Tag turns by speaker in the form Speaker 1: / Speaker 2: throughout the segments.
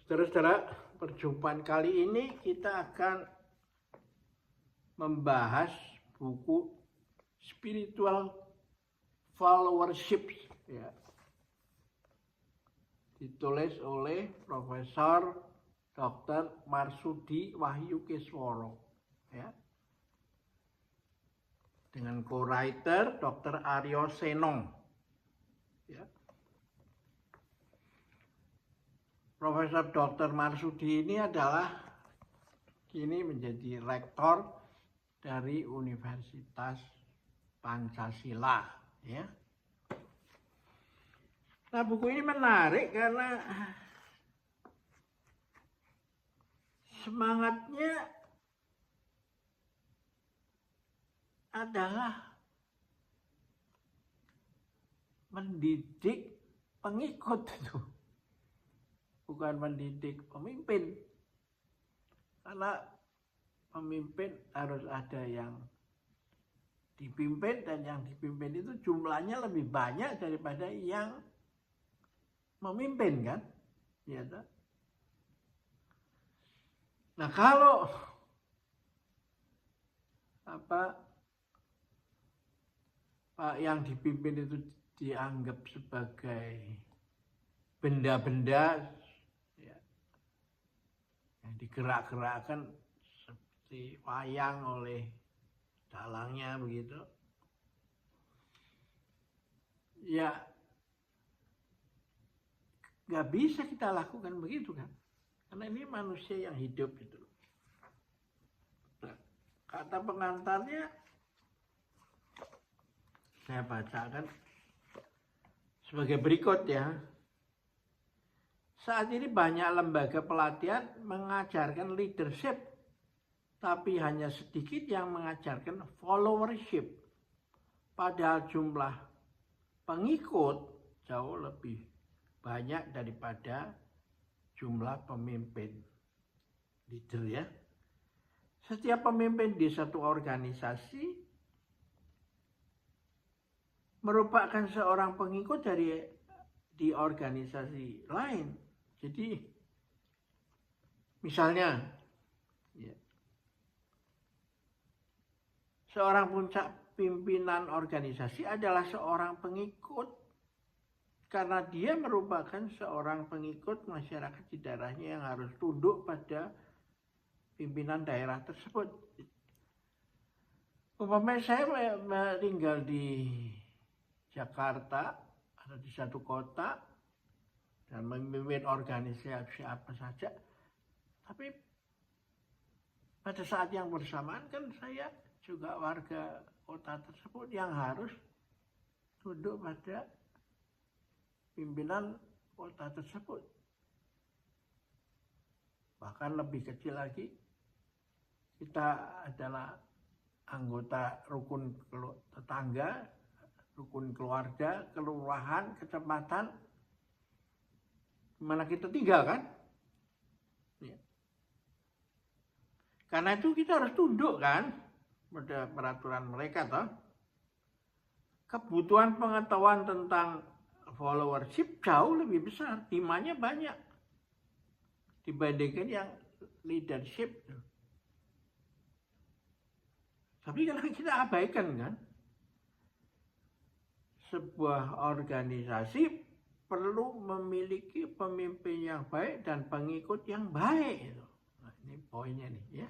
Speaker 1: Saudara-saudara, perjumpaan kali ini kita akan membahas buku Spiritual Followership, ya. Ditulis oleh Profesor Dr. Marsudi Wahyukiswara, ya. Dengan co-writer Dr. Aryo Senong, ya. Profesor Dr. Marsudi ini adalah kini menjadi rektor dari Universitas Pancasila, ya. Nah, buku ini menarik karena semangatnya adalah mendidik pengikut itu. Bukan mendidik pemimpin, karena pemimpin harus ada yang dipimpin, dan yang dipimpin itu jumlahnya lebih banyak daripada yang memimpin, kan? Ya, tak? Nah, kalau yang dipimpin itu dianggap sebagai benda-benda yang digerak-gerakkan seperti wayang oleh dalangnya begitu, ya nggak bisa kita lakukan begitu, kan? Karena ini manusia yang hidup itu. Nah, kata pengantarnya saya bacakan sebagai berikut, ya. Saat ini banyak lembaga pelatihan mengajarkan leadership, tapi hanya sedikit yang mengajarkan followership. Padahal jumlah pengikut jauh lebih banyak daripada jumlah pemimpin, leader, ya. Setiap pemimpin di satu organisasi merupakan seorang pengikut di organisasi lain. Jadi misalnya, ya, seorang puncak pimpinan organisasi adalah seorang pengikut karena dia merupakan seorang pengikut masyarakat di daerahnya yang harus tunduk pada pimpinan daerah tersebut. Umpamanya saya tinggal di Jakarta atau di satu kota dan memimpin organisasi apa saja, tapi pada saat yang bersamaan kan saya juga warga kota tersebut yang harus tunduk pada pimpinan kota tersebut. Bahkan lebih kecil lagi, kita adalah anggota rukun tetangga, rukun keluarga, kelurahan, kecamatan, mana kita tinggal, kan? Ya. Karena itu kita harus tunduk, kan, pada peraturan mereka, toh. Kebutuhan pengetahuan tentang followership jauh lebih besar, demandnya banyak dibandingkan yang leadership. Tapi karena kita abaikan, kan, sebuah organisasi perlu memiliki pemimpin yang baik dan pengikut yang baik. Nah, ini poinnya nih, ya.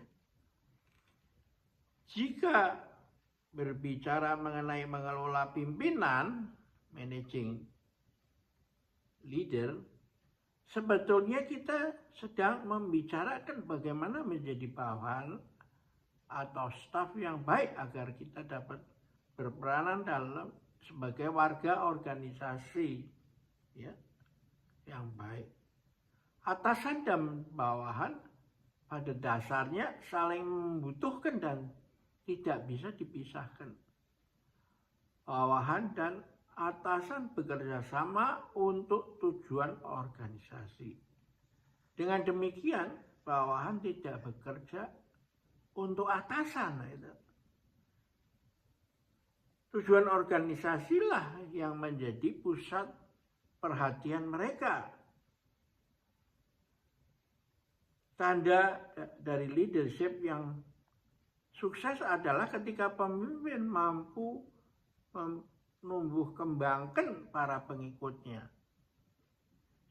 Speaker 1: Jika berbicara mengenai mengelola pimpinan, managing leader, sebetulnya kita sedang membicarakan bagaimana menjadi bawahan atau staf yang baik agar kita dapat berperanan dalam sebagai warga organisasi, ya, yang baik. Atasan dan bawahan pada dasarnya saling membutuhkan dan tidak bisa dipisahkan. Bawahan dan atasan bekerja sama untuk tujuan organisasi. Dengan demikian, bawahan tidak bekerja untuk atasan. Itu. Tujuan organisasilah yang menjadi pusat perhatian mereka. tanda dari leadership yang sukses adalah ketika pemimpin mampu menumbuh kembangkan para pengikutnya.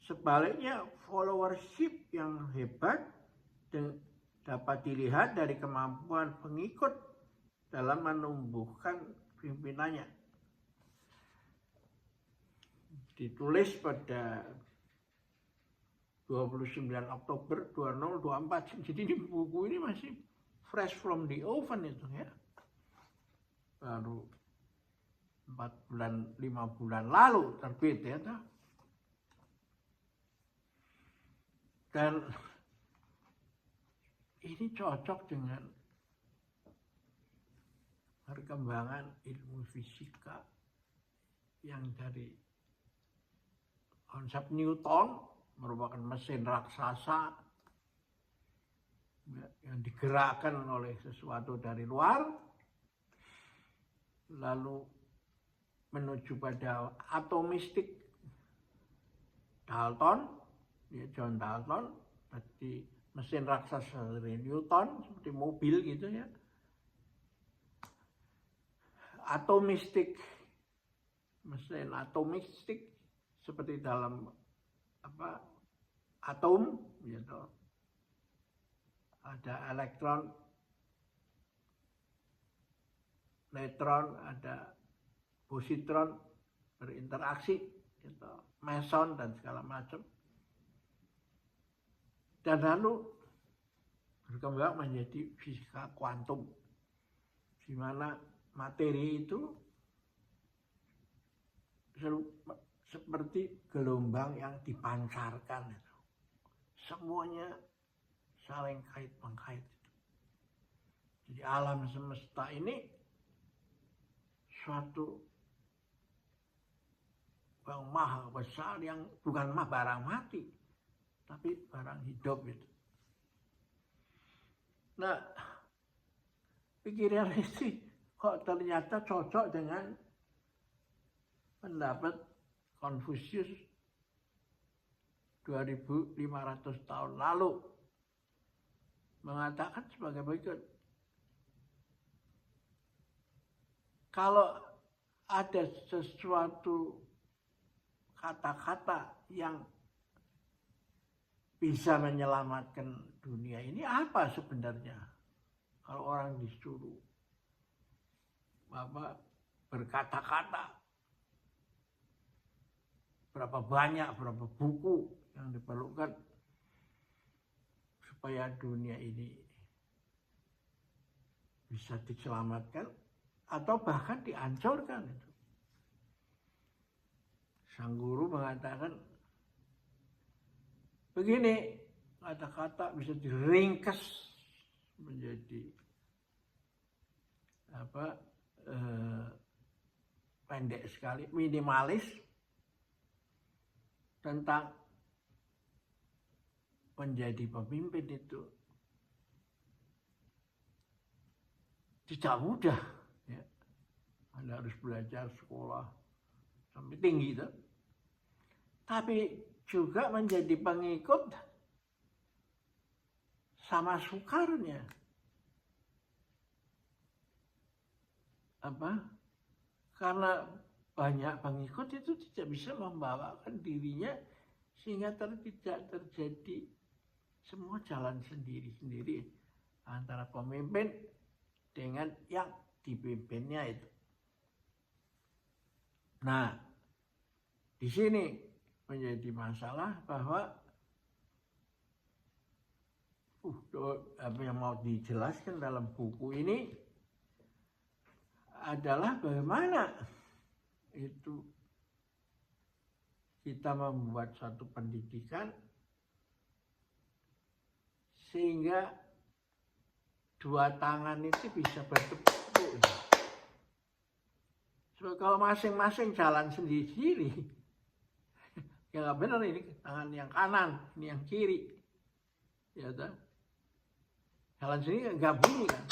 Speaker 1: Sebaliknya, followership yang hebat dapat dilihat dari kemampuan pengikut dalam menumbuhkan pimpinannya. Ditulis pada 29 Oktober 2024. Jadi ini buku ini masih fresh from the oven itu ya. Baru 4 bulan, 5 bulan lalu terbit ya. Dan ini cocok dengan perkembangan ilmu fisika yang dari konsep Newton merupakan mesin raksasa yang digerakkan oleh sesuatu dari luar, lalu menuju pada atomistik Dalton, ya John Dalton, seperti mesin raksasa dari Newton, seperti mobil gitu ya. Atomistik, mesin atomistik seperti dalam atom, gitu. Ada elektron, neutron, ada positron berinteraksi, gitu. Meson dan segala macam. Dan lalu berkembang menjadi fisika kuantum, di mana materi itu seperti gelombang yang dipancarkan itu. Semuanya saling kait-mengkait. Jadi alam semesta ini suatu yang maha besar, yang bukan barang mati, tapi barang hidup itu. Nah, pikiran ini kok ternyata cocok dengan pendapat Konfusius 2500 tahun lalu, mengatakan sebagai berikut. Kalau ada sesuatu kata-kata yang bisa menyelamatkan dunia ini, apa sebenarnya? Kalau orang disuruh berkata-kata, berapa banyak, berapa buku yang diperlukan supaya dunia ini bisa diselamatkan atau bahkan dihancurkan. Sang guru mengatakan begini, kata-kata bisa diringkas menjadi pendek sekali, minimalis, tentang menjadi pemimpin itu tidak mudah, ya. Anda harus belajar sekolah sampai tinggi itu. Tapi juga menjadi pengikut sama sukarnya. Karena banyak pengikut itu tidak bisa membawakan dirinya sehingga tidak terjadi semua jalan sendiri-sendiri antara pemimpin dengan yang dipimpinnya itu. Nah, di sini menjadi masalah bahwa apa yang mau dijelaskan dalam buku ini adalah bagaimana itu kita membuat suatu pendidikan sehingga dua tangan itu bisa bertepuk. So, kalau masing-masing jalan sendiri-sendiri, ya nggak benar, ini tangan yang kanan, ini yang kiri, ya kan? Jalan sendiri nggak bunyi kan?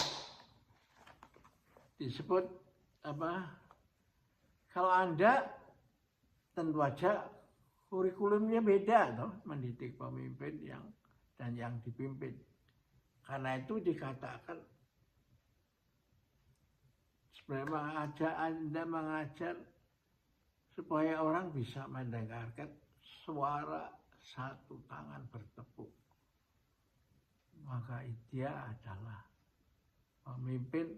Speaker 1: Disebut kalau Anda tentu aja kurikulumnya beda, toh, mendidik pemimpin yang dan yang dipimpin. Karena itu dikatakan sebenarnya Anda mengajar supaya orang bisa mendengarkan suara satu tangan bertepuk. Maka dia adalah pemimpin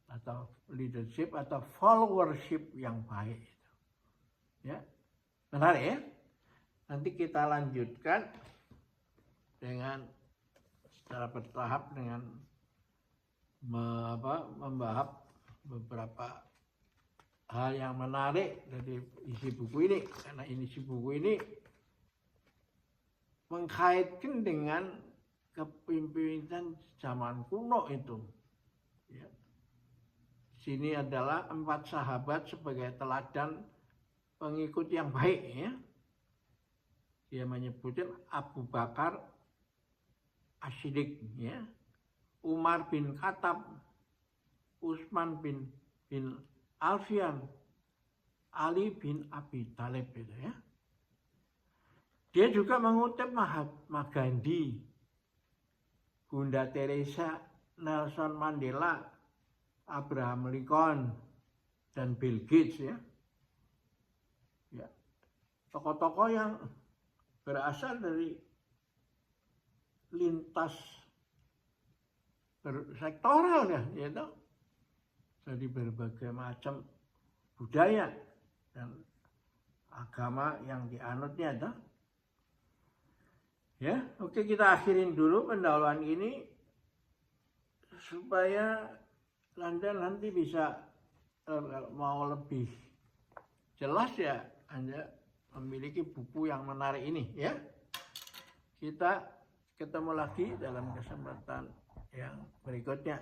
Speaker 1: atau leadership atau followership yang baik. Ya, menarik ya. Nanti kita lanjutkan dengan secara bertahap dengan membahas beberapa hal yang menarik dari isi buku ini, karena isi buku ini mengkaitkan dengan kepemimpinan zaman kuno itu. Ya. Sini adalah 4 sahabat sebagai teladan pengikut yang baik. Ya. Dia menyebutkan Abu Bakar As-Siddiq, ya, Umar bin Khattab, Utsman bin Affan, Ali bin Abi Thalib, gitu ya. Dia juga mengutip Mahatma Gandhi, Bunda Teresa, Nelson Mandela, Abraham Lincoln, dan Bill Gates, ya. Ya. Tokoh-tokoh yang berasal dari lintas sektoral ya, gitu. Jadi berbagai macam budaya dan agama yang dianutnya itu. Ya, oke, kita akhirin dulu pendahuluan ini supaya Anda nanti bisa mau lebih jelas ya, Anda memiliki buku yang menarik ini ya. Kita ketemu lagi dalam kesempatan yang berikutnya.